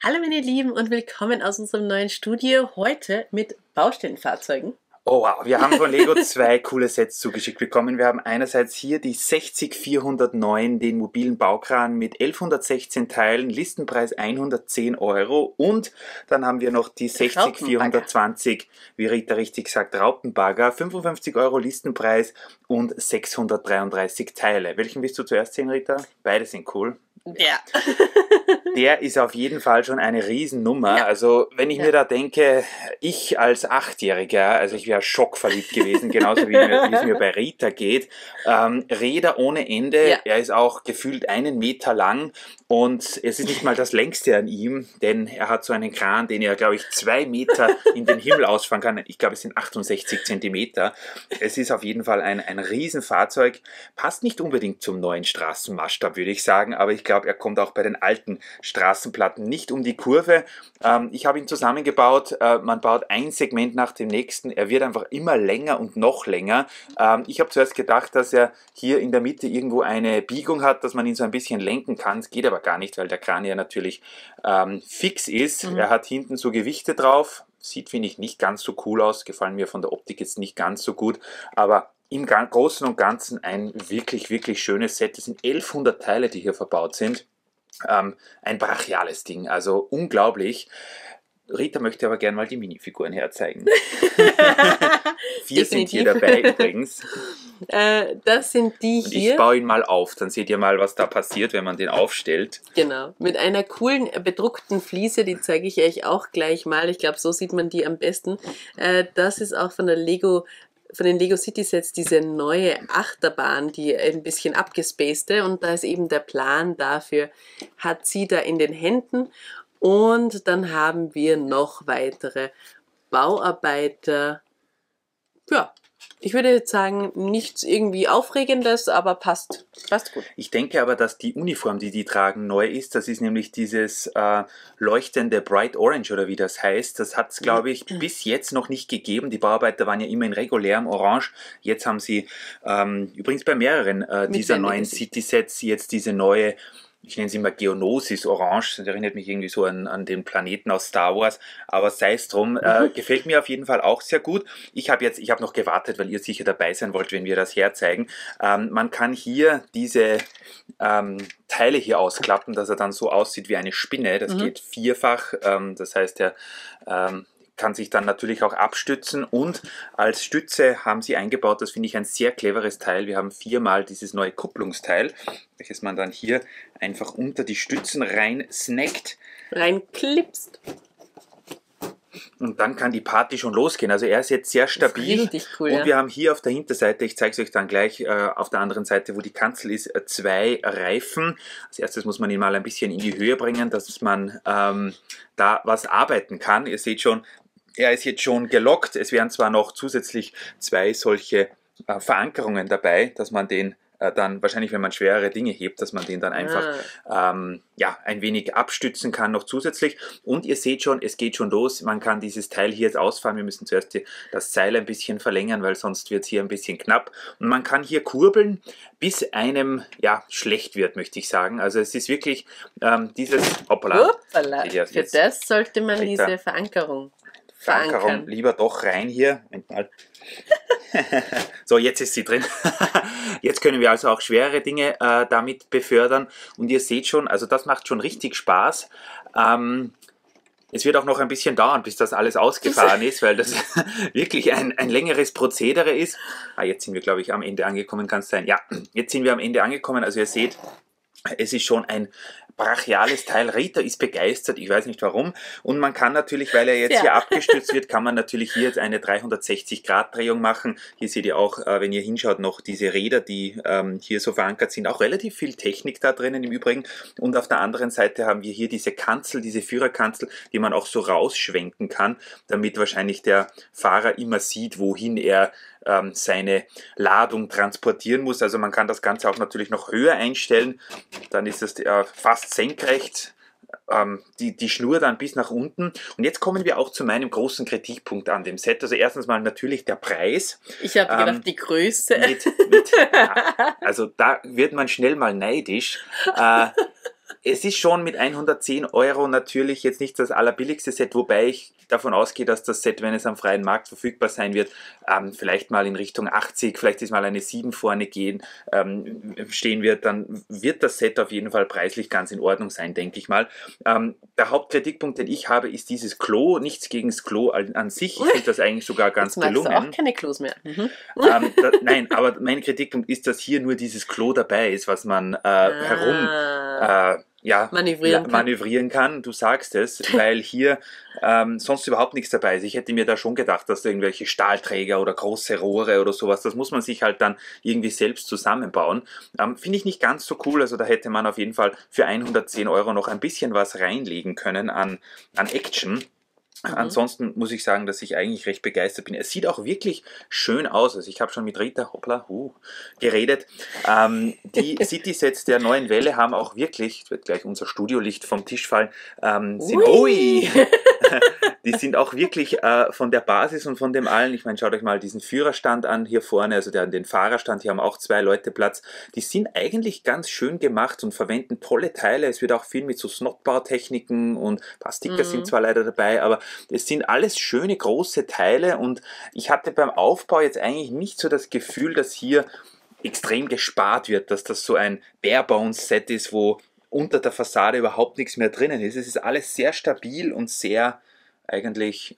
Hallo meine Lieben und willkommen aus unserem neuen Studio, heute mit Baustellenfahrzeugen. Oh wow, wir haben von Lego zwei coole Sets zugeschickt bekommen. Wir haben einerseits hier die 60409, den mobilen Baukran mit 1116 Teilen, Listenpreis 110 Euro, und dann haben wir noch die 60420, wie Rita richtig sagt, Raupenbagger, 55 Euro Listenpreis und 633 Teile. Welchen willst du zuerst sehen, Rita? Beide sind cool. Ja. Der ist auf jeden Fall schon eine Riesennummer. Ja. Also wenn ich mir da denke, ich als Achtjähriger, also ich wäre schockverliebt gewesen, genauso wie es mir bei Rita geht. Räder ohne Ende, Ja. Er ist auch gefühlt 1 Meter lang und es ist nicht mal das längste an ihm, denn er hat so einen Kran, den er, glaube ich, 2 Meter in den Himmel ausfahren kann. Ich glaube, es sind 68 Zentimeter. Es ist auf jeden Fall ein Riesenfahrzeug. Passt nicht unbedingt zum neuen Straßenmaßstab, würde ich sagen, aber ich glaube, er kommt auch bei den alten Straßenplatten nicht um die Kurve. Ich habe ihn zusammengebaut. Man baut ein Segment nach dem nächsten. Er wird einfach immer länger und noch länger. Ich habe zuerst gedacht, dass er hier in der Mitte irgendwo eine Biegung hat, dass man ihn so ein bisschen lenken kann. Es geht aber gar nicht, weil der Kran ja natürlich fix ist. Er hat hinten so Gewichte drauf. Sieht, finde ich, nicht ganz so cool aus. Gefallen mir von der Optik jetzt nicht ganz so gut. Aber im Großen und Ganzen ein wirklich, wirklich schönes Set. Es sind 1100 Teile, die hier verbaut sind. Ein brachiales Ding, also unglaublich. Rita möchte aber gerne mal die Minifiguren herzeigen. 4 sind hier dabei übrigens. Das sind die Und hier. ich baue ihn mal auf, dann seht ihr mal, was da passiert, wenn man den aufstellt. Genau, mit einer coolen bedruckten Fliese, die zeige ich euch auch gleich mal. Ich glaube, so sieht man die am besten. Das ist auch von den Lego City Sets diese neue Achterbahn, die ein bisschen abgespacede, und da ist eben der Plan dafür, hat sie da in den Händen. Und dann haben wir noch weitere Bauarbeiter. Ja, ich würde jetzt sagen, nichts irgendwie Aufregendes, aber passt gut. Ich denke aber, dass die Uniform, die die tragen, neu ist. Das ist nämlich dieses leuchtende Bright Orange, oder wie das heißt. Das hat es, glaube ich, bis jetzt noch nicht gegeben. Die Bauarbeiter waren ja immer in regulärem Orange. Jetzt haben sie übrigens bei mehreren dieser neuen City-Sets jetzt diese neue, ich nenne sie immer Geonosis Orange, das erinnert mich irgendwie so an den Planeten aus Star Wars, aber sei es drum, gefällt mir auf jeden Fall auch sehr gut. Ich habe noch gewartet, weil ihr sicher dabei sein wollt, wenn wir das herzeigen. Man kann hier diese Teile hier ausklappen, dass er dann so aussieht wie eine Spinne. Das geht vierfach, das heißt, er kann sich dann natürlich auch abstützen, und als Stütze haben sie eingebaut, das finde ich ein sehr cleveres Teil. Wir haben 4-mal dieses neue Kupplungsteil, welches man dann hier einfach unter die Stützen rein snackt. Reinklipst. Und dann kann die Party schon losgehen. Also er ist jetzt sehr stabil. Richtig cool, und ja. wir haben hier auf der Hinterseite, ich zeige es euch dann gleich, auf der anderen Seite, wo die Kanzel ist, 2 Reifen. Als erstes muss man ihn mal ein bisschen in die Höhe bringen, dass man da was arbeiten kann. Ihr seht schon, er ist jetzt schon gelockt. Es wären zwar noch zusätzlich 2 solche Verankerungen dabei, dass man den dann wahrscheinlich, wenn man schwerere Dinge hebt, dass man den dann einfach ja, ein wenig abstützen kann noch zusätzlich. Und ihr seht schon, es geht schon los. Man kann dieses Teil hier jetzt ausfahren. Wir müssen zuerst das Seil ein bisschen verlängern, weil sonst wird es hier ein bisschen knapp. Und man kann hier kurbeln, bis einem ja schlecht wird, möchte ich sagen. Also es ist wirklich dieses... Hoppala. Für das sollte man diese Verankerung verankern. Lieber doch rein hier. Moment mal. So, jetzt ist sie drin. Jetzt können wir also auch schwerere Dinge damit befördern. Und ihr seht schon, also das macht schon richtig Spaß. Es wird auch noch ein bisschen dauern, bis das alles ausgefahren ist, weil das wirklich ein längeres Prozedere ist. Jetzt sind wir, glaube ich, am Ende angekommen, kann es sein. Ja, jetzt sind wir am Ende angekommen. Also ihr seht, es ist schon ein brachiales Teil. Rita ist begeistert, ich weiß nicht warum. Und man kann natürlich, weil er jetzt hier abgestützt wird, kann man natürlich hier jetzt eine 360-Grad-Drehung machen. Hier seht ihr auch, wenn ihr hinschaut, noch diese Räder, die hier so verankert sind. Auch relativ viel Technik da drinnen im Übrigen. Und auf der anderen Seite haben wir hier diese Kanzel, diese Führerkanzel, die man auch so rausschwenken kann, damit wahrscheinlich der Fahrer immer sieht, wohin er seine Ladung transportieren muss. Also man kann das Ganze auch natürlich noch höher einstellen. Dann ist es fast senkrecht, die Schnur dann bis nach unten. Und jetzt kommen wir auch zu meinem großen Kritikpunkt an dem Set. Also erstens mal natürlich der Preis. Ich habe gedacht, die Größe. Also da wird man schnell mal neidisch. Es ist schon mit 110 Euro natürlich jetzt nicht das allerbilligste Set, wobei ich davon ausgehe, dass das Set, wenn es am freien Markt verfügbar sein wird, vielleicht mal in Richtung 80, vielleicht ist mal eine 7 vorne stehen wird, dann wird das Set auf jeden Fall preislich ganz in Ordnung sein, denke ich mal. Der Hauptkritikpunkt, den ich habe, ist dieses Klo. Nichts gegen das Klo an sich. Ich finde das eigentlich sogar ganz Jetzt gelungen. magst du auch keine Klos mehr. Nein, aber mein Kritikpunkt ist, dass hier nur dieses Klo dabei ist, was man manövrieren kann. Du sagst es, weil hier sonst überhaupt nichts dabei ist. Ich hätte mir da schon gedacht, dass da irgendwelche Stahlträger oder große Rohre oder sowas, das muss man sich halt dann irgendwie selbst zusammenbauen. Finde ich nicht ganz so cool, also da hätte man auf jeden Fall für 110 Euro noch ein bisschen was reinlegen können an Action. Ansonsten muss ich sagen, dass ich eigentlich recht begeistert bin. Es sieht auch wirklich schön aus. Also ich habe schon mit Rita geredet. Die City-Sets der neuen Welle haben auch wirklich, jetzt wird gleich unser Studiolicht vom Tisch fallen, die sind auch wirklich von der Basis und von dem allen, ich meine, schaut euch mal diesen Führerstand an hier vorne, also den Fahrerstand, hier haben auch 2 Leute Platz. Die sind eigentlich ganz schön gemacht und verwenden tolle Teile. Es wird auch viel mit so Snot-Bautechniken und ein paar Sticker sind zwar leider dabei, aber es sind alles schöne große Teile und ich hatte beim Aufbau jetzt eigentlich nicht so das Gefühl, dass hier extrem gespart wird, dass das so ein Bare-Bones-Set ist, wo unter der Fassade überhaupt nichts mehr drinnen ist. Es ist alles sehr stabil und sehr eigentlich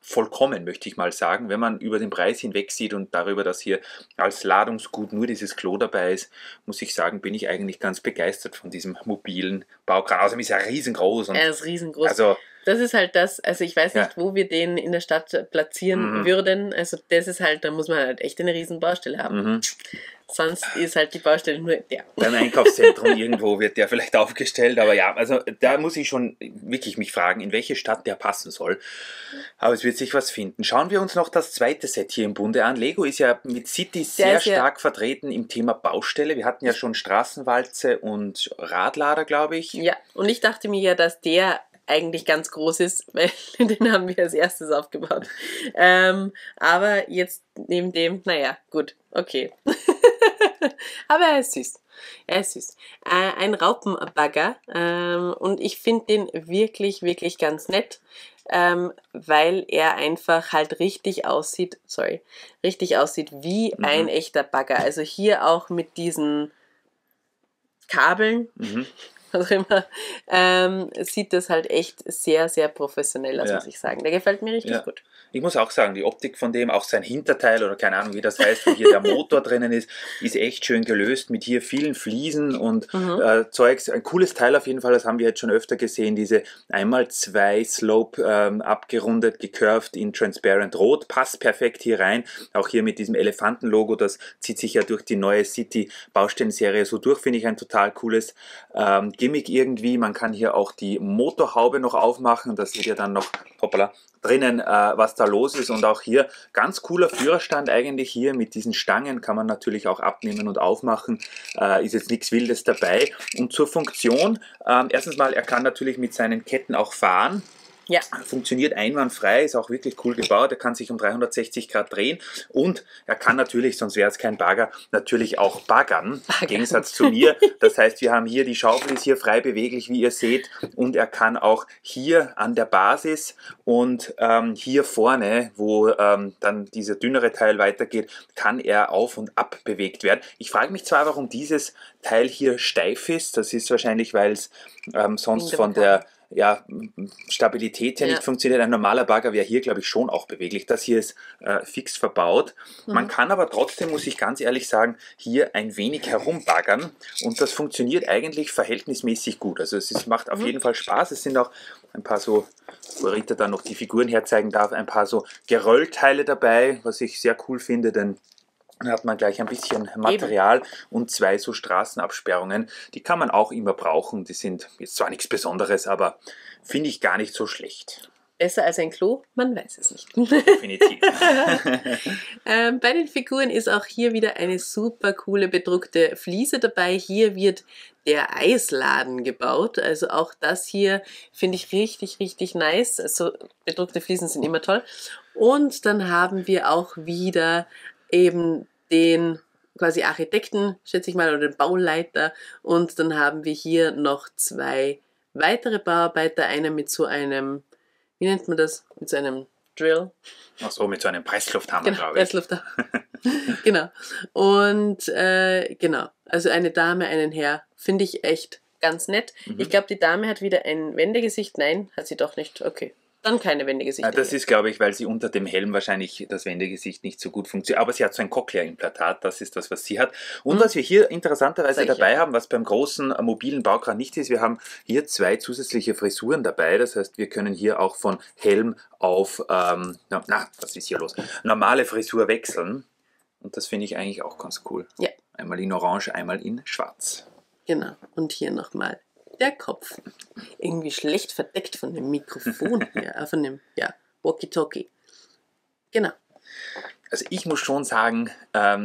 vollkommen, möchte ich mal sagen. Wenn man über den Preis hinweg sieht und darüber, dass hier als Ladungsgut nur dieses Klo dabei ist, muss ich sagen, bin ich eigentlich ganz begeistert von diesem mobilen Baukran. Außerdem ist er riesengroß. Er ist riesengroß. Also, das ist halt das, also ich weiß nicht, wo wir den in der Stadt platzieren würden. Also das ist halt, da muss man halt echt eine riesen Baustelle haben. Sonst ist halt die Baustelle nur der. Beim Einkaufszentrum irgendwo wird der vielleicht aufgestellt, aber ja, also da muss ich schon wirklich mich fragen, in welche Stadt der passen soll. Aber es wird sich was finden. Schauen wir uns noch das zweite Set hier im Bunde an. Lego ist ja mit City sehr stark vertreten im Thema Baustelle. Wir hatten ja schon Straßenwalze und Radlader, glaube ich. Ja, und ich dachte mir ja, dass der eigentlich ganz groß ist, weil den haben wir als erstes aufgebaut. Aber jetzt neben dem, naja, gut, okay. Aber er ist süß. Er ist süß. Ein Raupenbagger und ich finde den wirklich, wirklich ganz nett, weil er einfach halt richtig aussieht wie ein echter Bagger. Also hier auch mit diesen Kabeln, was auch immer, sieht das halt echt sehr, sehr professionell aus, muss ich sagen. Der gefällt mir richtig gut. Ich muss auch sagen, die Optik von dem, auch sein Hinterteil oder keine Ahnung, wie das heißt, wo hier der Motor drinnen ist echt schön gelöst mit hier vielen Fliesen und Zeugs. Ein cooles Teil auf jeden Fall, das haben wir jetzt schon öfter gesehen, diese 1x2 Slope abgerundet, gecurved in Transparent Rot, passt perfekt hier rein. Auch hier mit diesem Elefantenlogo, das zieht sich ja durch die neue City-Baustellenserie so durch, finde ich ein total cooles Gimmick irgendwie. Man kann hier auch die Motorhaube noch aufmachen, das seht ihr dann noch, drinnen, was da los ist, und auch hier ganz cooler Führerstand eigentlich hier mit diesen Stangen, kann man natürlich auch abnehmen und aufmachen, ist jetzt nichts Wildes dabei. Und zur Funktion, erstens mal, er kann natürlich mit seinen Ketten auch fahren. Ja. Funktioniert einwandfrei, ist auch wirklich cool gebaut, er kann sich um 360 Grad drehen und er kann natürlich, sonst wäre es kein Bagger, natürlich auch baggern, im Gegensatz zu mir. Das heißt, wir haben hier, die Schaufel ist hier frei beweglich, wie ihr seht, und er kann auch hier an der Basis und hier vorne, wo dann dieser dünnere Teil weitergeht, kann er auf und ab bewegt werden. Ich frage mich zwar, warum dieses Teil hier steif ist, das ist wahrscheinlich, weil es sonst von der Stabilität nicht funktioniert. Ein normaler Bagger wäre hier, glaube ich, schon auch beweglich. Das hier ist fix verbaut. Man kann aber trotzdem, muss ich ganz ehrlich sagen, hier ein wenig herumbaggern und das funktioniert eigentlich verhältnismäßig gut. Also es macht auf jeden Fall Spaß. Es sind auch ein paar so, wo Rita dann noch die Figuren herzeigen darf, ein paar so Geröllteile dabei, was ich sehr cool finde, denn dann hat man gleich ein bisschen Material und 2 so Straßenabsperrungen. Die kann man auch immer brauchen. Die sind jetzt zwar nichts Besonderes, aber finde ich gar nicht so schlecht. Besser als ein Klo? Man weiß es nicht. Definitiv. Bei den Figuren ist auch hier wieder eine super coole bedruckte Fliese dabei. Hier wird der Eisladen gebaut. Also auch das hier finde ich richtig, richtig nice. Also bedruckte Fliesen sind immer toll. Und dann haben wir auch wieder eben den quasi Architekten, schätze ich mal, oder den Bauleiter. Und dann haben wir hier noch 2 weitere Bauarbeiter, einer mit so einem, wie nennt man das, mit so einem Drill. Ach so, mit so einem Presslufthammer, Genau, glaube ich. Presslufthammer. Genau. Und genau, also eine Dame, einen Herr, finde ich echt ganz nett. Ich glaube, die Dame hat wieder ein Wendegesicht. Nein, hat sie doch nicht. Okay, dann keine Wendegesichter. Das ist, glaube ich, weil sie unter dem Helm wahrscheinlich das Wendegesicht nicht so gut funktioniert. Aber sie hat so ein Cochlea-Implantat, das ist das, was sie hat. Und was wir hier interessanterweise dabei haben, was beim großen mobilen Baukran nicht ist, wir haben hier 2 zusätzliche Frisuren dabei. Das heißt, wir können hier auch von Helm auf, was ist hier los? Normale Frisur wechseln. Und das finde ich eigentlich auch ganz cool. Ja. Einmal in Orange, einmal in Schwarz. Genau. Und hier nochmal der Kopf. Irgendwie schlecht verdeckt von dem Mikrofon hier, von dem, Walkie-Talkie. Genau. Also ich muss schon sagen,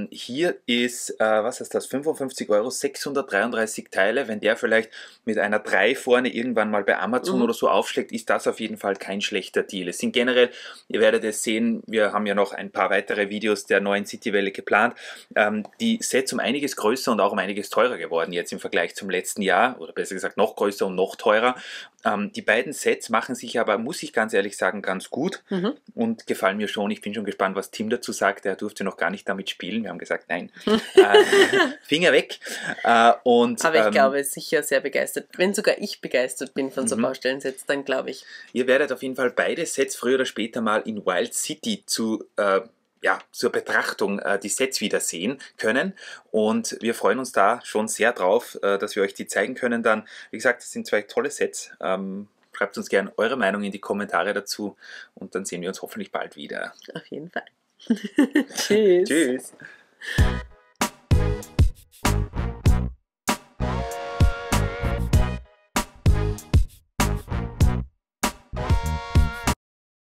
hier ist, was ist das, 55 Euro, 633 Teile. Wenn der vielleicht mit einer 3 vorne irgendwann mal bei Amazon oder so aufschlägt, ist das auf jeden Fall kein schlechter Deal. Es sind generell, ihr werdet es sehen, wir haben ja noch ein paar weitere Videos der neuen Citywelle geplant, die Sets um einiges größer und auch um einiges teurer geworden jetzt im Vergleich zum letzten Jahr, oder besser gesagt noch größer und noch teurer. Die beiden Sets machen sich aber, muss ich ganz ehrlich sagen, ganz gut und gefallen mir schon. Ich bin schon gespannt, was Tim dazu sagt. Er durfte noch gar nicht damit spielen. Wir haben gesagt, nein, Finger weg. Aber ich glaube, er ist sicher sehr begeistert. Wenn sogar ich begeistert bin von so Baustellensets, dann glaube ich. Ihr werdet auf jeden Fall beide Sets früher oder später mal in Wild City zur Betrachtung die Sets wiedersehen können und wir freuen uns da schon sehr drauf, dass wir euch die zeigen können dann. Wie gesagt, das sind 2 tolle Sets. Schreibt uns gerne eure Meinung in die Kommentare dazu und dann sehen wir uns hoffentlich bald wieder. Auf jeden Fall. Tschüss. Tschüss.